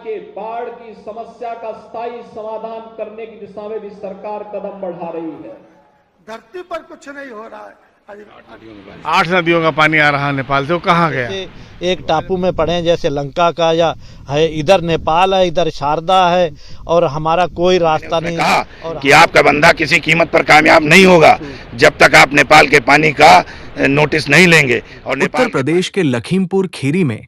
के बाढ़ की समस्या का स्थायी समाधान करने की दिशा में भी सरकार कदम बढ़ा रही है। धरती पर कुछ नहीं हो रहा है। 8 नदियों का पानी आ रहा है नेपाल से, वो कहाँ गया? एक टापू में पड़े जैसे लंका का या है, इधर नेपाल है, इधर शारदा है और हमारा कोई रास्ता नहीं। कहा और कि आपका बंदा किसी कीमत पर कामयाब नहीं होगा जब तक आप नेपाल के पानी का नोटिस नहीं लेंगे। और उत्तर प्रदेश के लखीमपुर खीरी में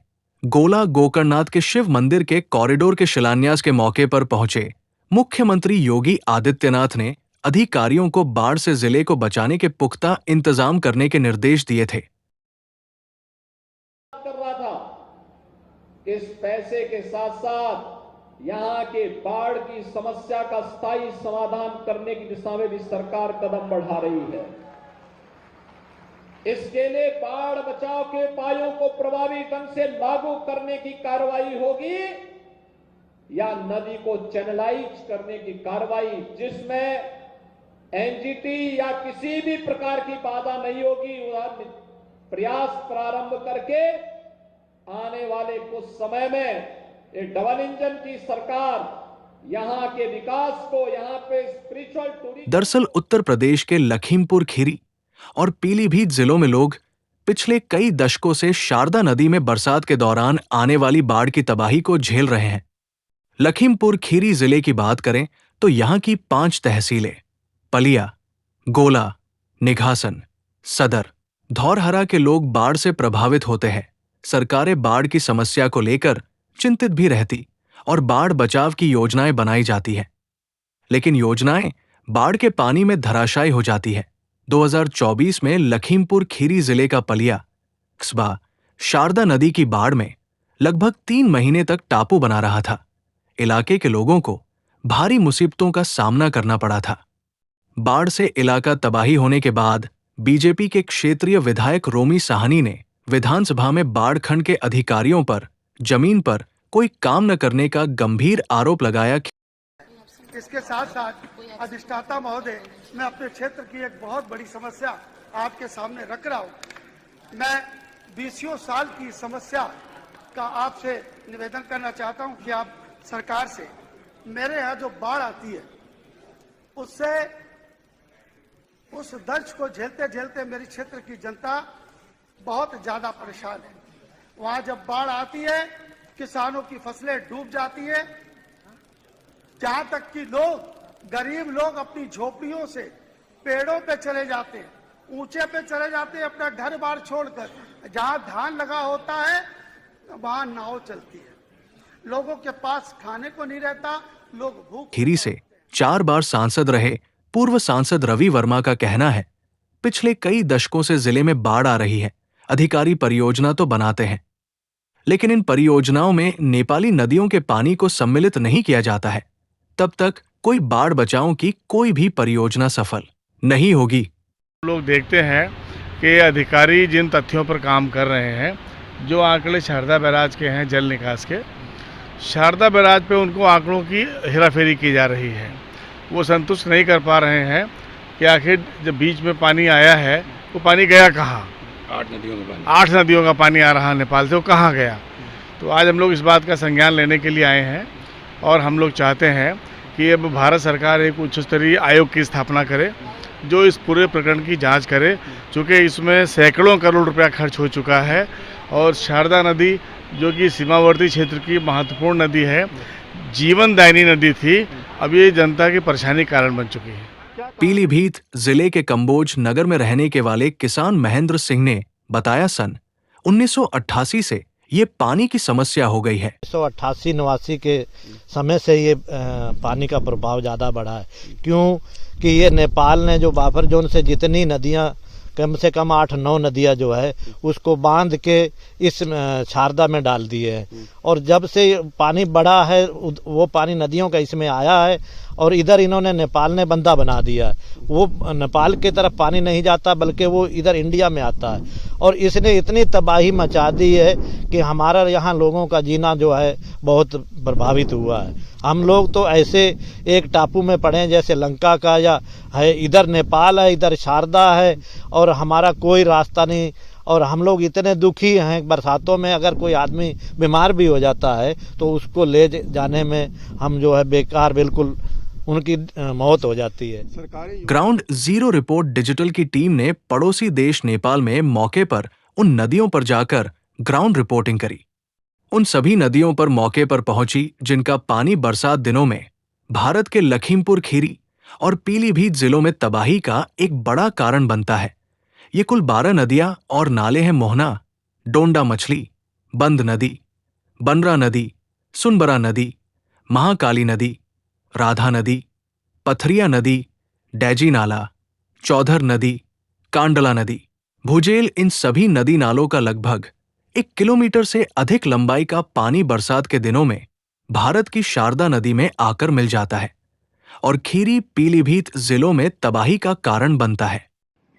गोला गोकर्णनाथ के शिव मंदिर के कॉरिडोर के शिलान्यास के मौके पर पहुंचे मुख्यमंत्री योगी आदित्यनाथ ने अधिकारियों को बाढ़ से जिले को बचाने के पुख्ता इंतजाम करने के निर्देश दिए थे। कर रहा था इस पैसे के साथ साथ यहां के बाढ़ की समस्या का स्थायी समाधान करने की दिशा में भी सरकार कदम बढ़ा रही है। इसके लिए बाढ़ बचाव के उपायों को प्रभावी ढंग से लागू करने की कार्रवाई होगी या नदी को चैनलाइज करने की कार्रवाई, जिसमें एनजीटी या किसी भी प्रकार की बाधा नहीं होगी। प्रयास प्रारंभ करके आने वाले कुछ समय में ये डबल इंजन की सरकार यहां के विकास को, यहां पे स्पिरिचुअल टूरिज्म। दरअसल उत्तर प्रदेश के लखीमपुर खीरी और पीलीभीत जिलों में लोग पिछले कई दशकों से शारदा नदी में बरसात के दौरान आने वाली बाढ़ की तबाही को झेल रहे हैं। लखीमपुर खीरी जिले की बात करें तो यहाँ की 5 तहसीलें पलिया, गोला, निघासन, सदर, धौरहरा के लोग बाढ़ से प्रभावित होते हैं। सरकारें बाढ़ की समस्या को लेकर चिंतित भी रहती और बाढ़ बचाव की योजनाएं बनाई जाती हैं, लेकिन योजनाएं बाढ़ के पानी में धराशायी हो जाती है। 2024 में लखीमपुर खीरी जिले का पलिया कस्बा शारदा नदी की बाढ़ में लगभग 3 महीने तक टापू बना रहा था। इलाके के लोगों को भारी मुसीबतों का सामना करना पड़ा था। बाढ़ से इलाका तबाही होने के बाद बीजेपी के क्षेत्रीय विधायक रोमी साहनी ने विधानसभा में बाढ़ खंड के अधिकारियों पर जमीन पर कोई काम न करने का गंभीर आरोप लगाया। इसके साथ साथ अधिष्ठाता महोदय, मैं अपने क्षेत्र की एक बहुत बड़ी समस्या आपके सामने रख रहा हूं। मैं 20 साल की समस्या का आपसे निवेदन करना चाहता हूं कि आप सरकार से, मेरे यहाँ जो बाढ़ आती है उससे उस दर्द को झेलते झेलते मेरी क्षेत्र की जनता बहुत ज्यादा परेशान है। वहां जब बाढ़ आती है किसानों की फसलें डूब जाती है, जहां तक कि लोग, गरीब लोग अपनी झोपड़ियों से पेड़ों पे चले जाते हैं, ऊंचे पे चले जाते हैं अपना घर बार छोड़कर। जहां धान लगा होता है वहां नाव चलती है, लोगों के पास खाने को नहीं रहता, लोग भूख। खीरी से 4 बार सांसद रहे पूर्व सांसद रवि वर्मा का कहना है, पिछले कई दशकों से जिले में बाढ़ आ रही है। अधिकारी परियोजना तो बनाते हैं, लेकिन इन परियोजनाओं में नेपाली नदियों के पानी को सम्मिलित नहीं किया जाता है। तब तक कोई बाढ़ बचाव की कोई भी परियोजना सफल नहीं होगी। लोग देखते हैं कि अधिकारी जिन तथ्यों पर काम कर रहे हैं, जो आंकड़े शारदा बैराज के हैं, जल निकास के, शारदा बैराज पे उनको आंकड़ों की हेराफेरी की जा रही है। वो संतुष्ट नहीं कर पा रहे हैं कि आखिर जब बीच में पानी आया है वो पानी गया कहाँ। 8 नदियों का पानी आ रहा है नेपाल से, वो कहाँ गया। तो आज हम लोग इस बात का संज्ञान लेने के लिए आए हैं और हम लोग चाहते हैं कि अब भारत सरकार एक उच्च स्तरीय आयोग की स्थापना करे जो इस पूरे प्रकरण की जांच करे, चूँकि इसमें सैकड़ों करोड़ रुपया खर्च हो चुका है और शारदा नदी जो कि सीमावर्ती क्षेत्र की महत्वपूर्ण नदी है, जीवनदायिनी नदी थी, अब ये जनता की परेशानी का कारण बन चुकी है। पीलीभीत जिले के कंबोज नगर में रहने के वाले किसान महेंद्र सिंह ने बताया, सन 1988 से ये पानी की समस्या हो गई है। 1988-89 के समय से ये पानी का प्रभाव ज़्यादा बढ़ा है, क्यों कि ये नेपाल ने जो बफर जोन से जितनी नदियाँ, कम से कम 8-9 नदियाँ जो है उसको बांध के इस शारदा में डाल दिए हैं। और जब से पानी बढ़ा है वो पानी नदियों का इसमें आया है और इधर इन्होंने, नेपाल ने बंदा बना दिया है। वो नेपाल की तरफ पानी नहीं जाता बल्कि वो इधर इंडिया में आता है और इसने इतनी तबाही मचा दी है कि हमारा यहाँ लोगों का जीना जो है बहुत प्रभावित हुआ है। हम लोग तो ऐसे एक टापू में पड़े जैसे लंका का या है, इधर नेपाल है, इधर शारदा है और हमारा कोई रास्ता नहीं और हम लोग इतने दुखी हैं, बरसातों में अगर कोई आदमी बीमार भी हो जाता है तो उसको ले जाने में हम जो है बेकार, बिल्कुल उनकी मौत हो जाती है। ग्राउंड जीरो रिपोर्ट डिजिटल की टीम ने पड़ोसी देश नेपाल में मौके पर उन नदियों पर जाकर ग्राउंड रिपोर्टिंग करी। उन सभी नदियों पर मौके पर पहुंची जिनका पानी बरसात दिनों में भारत के लखीमपुर खीरी और पीलीभीत जिलों में तबाही का एक बड़ा कारण बनता है। ये कुल 12 नदियां और नाले हैं मोहना, डोंडा मछली, बंद नदी, बनरा नदी, सुनबरा नदी, महाकाली नदी, राधा नदी, पथरिया नदी, डैजी नाला, चौधर नदी, कांडला नदी, भुजेल। इन सभी नदी नालों का लगभग 1 किलोमीटर से अधिक लंबाई का पानी बरसात के दिनों में भारत की शारदा नदी में आकर मिल जाता है और खीरी पीलीभीत जिलों में तबाही का कारण बनता है।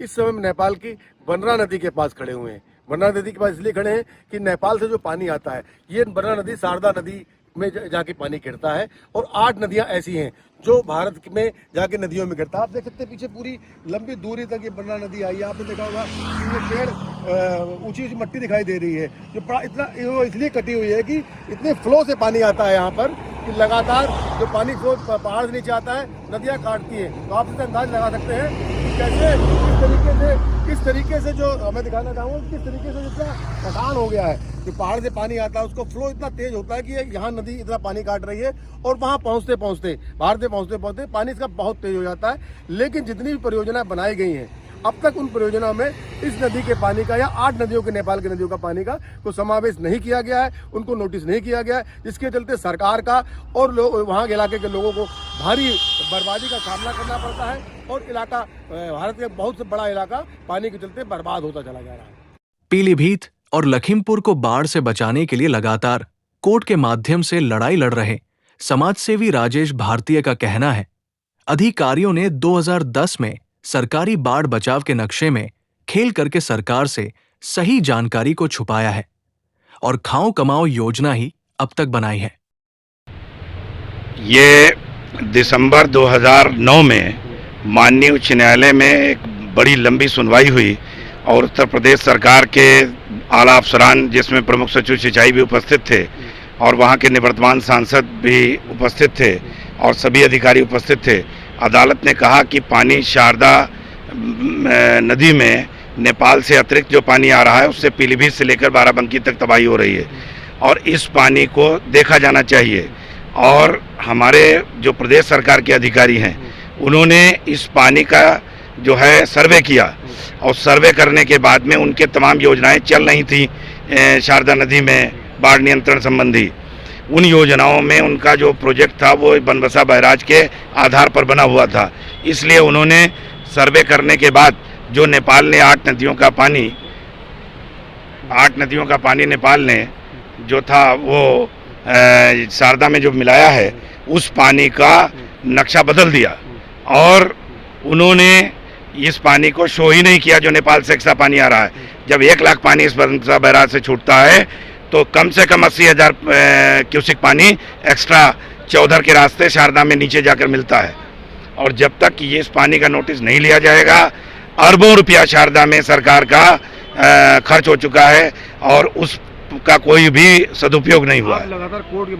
इस समय हम नेपाल की बनरा नदी के पास खड़े हुए हैं। बनरा नदी के पास इसलिए खड़े हैं कि नेपाल से जो पानी आता है, ये बनरा नदी शारदा नदी में जाके पानी गिरता है और 8 नदियां ऐसी हैं जो भारत में जाके नदियों में गिरता है। आप देख सकते हैं पीछे पूरी लंबी दूरी तक ये बनरा नदी आई है। आपने देखा होगा इनमें पेड़, ऊंची ऊंची मट्टी दिखाई दे रही है जो इतना इसलिए कटी हुई है कि इतने फ्लो से पानी आता है यहाँ पर कि लगातार जो पानी फ्लो पहाड़ से नीचे आता है, नदियाँ काटती है। तो आप इससे अंदाज लगा सकते हैं कि कैसे किस तरीके से जो मैं दिखाना चाहूँगा, किस तरीके से जितना कटान हो गया है। जो पहाड़ से पानी आता है उसको फ्लो इतना तेज होता है कि यहाँ नदी इतना पानी काट रही है और वहाँ पहुँचते पहुँचते पानी इसका बहुत तेज हो जाता है। लेकिन जितनी भी परियोजनाएं बनाई गई हैं अब तक उन परियोजनाओं में इस नदी के पानी का या 8 नदियों के, नेपाल की नदियों का पानी का को समावेश नहीं किया गया है, उनको नोटिस नहीं किया गया है, जिसके चलते सरकार का और वहाँ के इलाके के लोगों को भारी बर्बादी का सामना करना पड़ता है और इलाका, भारत का बहुत से बड़ा इलाका पानी के चलते बर्बाद होता चला जा रहा है। पीलीभीत और लखीमपुर को बाढ़ से बचाने के लिए लगातार कोर्ट के माध्यम से लड़ाई लड़ रहे समाजसेवी राजेश भारतीय का कहना है, अधिकारियों ने 2010 में सरकारी बाढ़ बचाव के नक्शे में खेल करके सरकार से सही जानकारी को छुपाया है और खाओ कमाओ योजना ही अब तक बनाई है। ये दिसंबर 2009 में माननीय उच्च न्यायालय में एक बड़ी लंबी सुनवाई हुई और उत्तर प्रदेश सरकार के आला अफसरान, जिसमें प्रमुख सचिव सिंचाई भी उपस्थित थे और वहाँ के निवर्तमान सांसद भी उपस्थित थे और सभी अधिकारी उपस्थित थे। अदालत ने कहा कि पानी शारदा नदी में नेपाल से अतिरिक्त जो पानी आ रहा है उससे पीलीभीत से लेकर बाराबंकी तक तबाही हो रही है और इस पानी को देखा जाना चाहिए। और हमारे जो प्रदेश सरकार के अधिकारी हैं उन्होंने इस पानी का जो है सर्वे किया और सर्वे करने के बाद में उनके तमाम योजनाएं चल रही थी शारदा नदी में बाढ़ नियंत्रण संबंधी। उन योजनाओं में उनका जो प्रोजेक्ट था वो बनबसा बैराज के आधार पर बना हुआ था। इसलिए उन्होंने सर्वे करने के बाद जो नेपाल ने 8 नदियों का पानी नेपाल ने जो था वो शारदा में जो मिलाया है उस पानी का नक्शा बदल दिया और उन्होंने इस पानी को शो ही नहीं किया जो नेपाल से एक्स्ट्रा पानी आ रहा है। जब 1 लाख पानी इस बनबसा बैराज से छूटता है तो कम से कम 80,000 क्यूसिक पानी एक्स्ट्रा चौधर के रास्ते शारदा में नीचे जाकर मिलता है। और जब तक ये इस पानी का नोटिस नहीं लिया जाएगा, अरबों रुपया शारदा में सरकार का खर्च हो चुका है और उसका कोई भी सदुपयोग नहीं हुआ है। लगातार कोर्ट के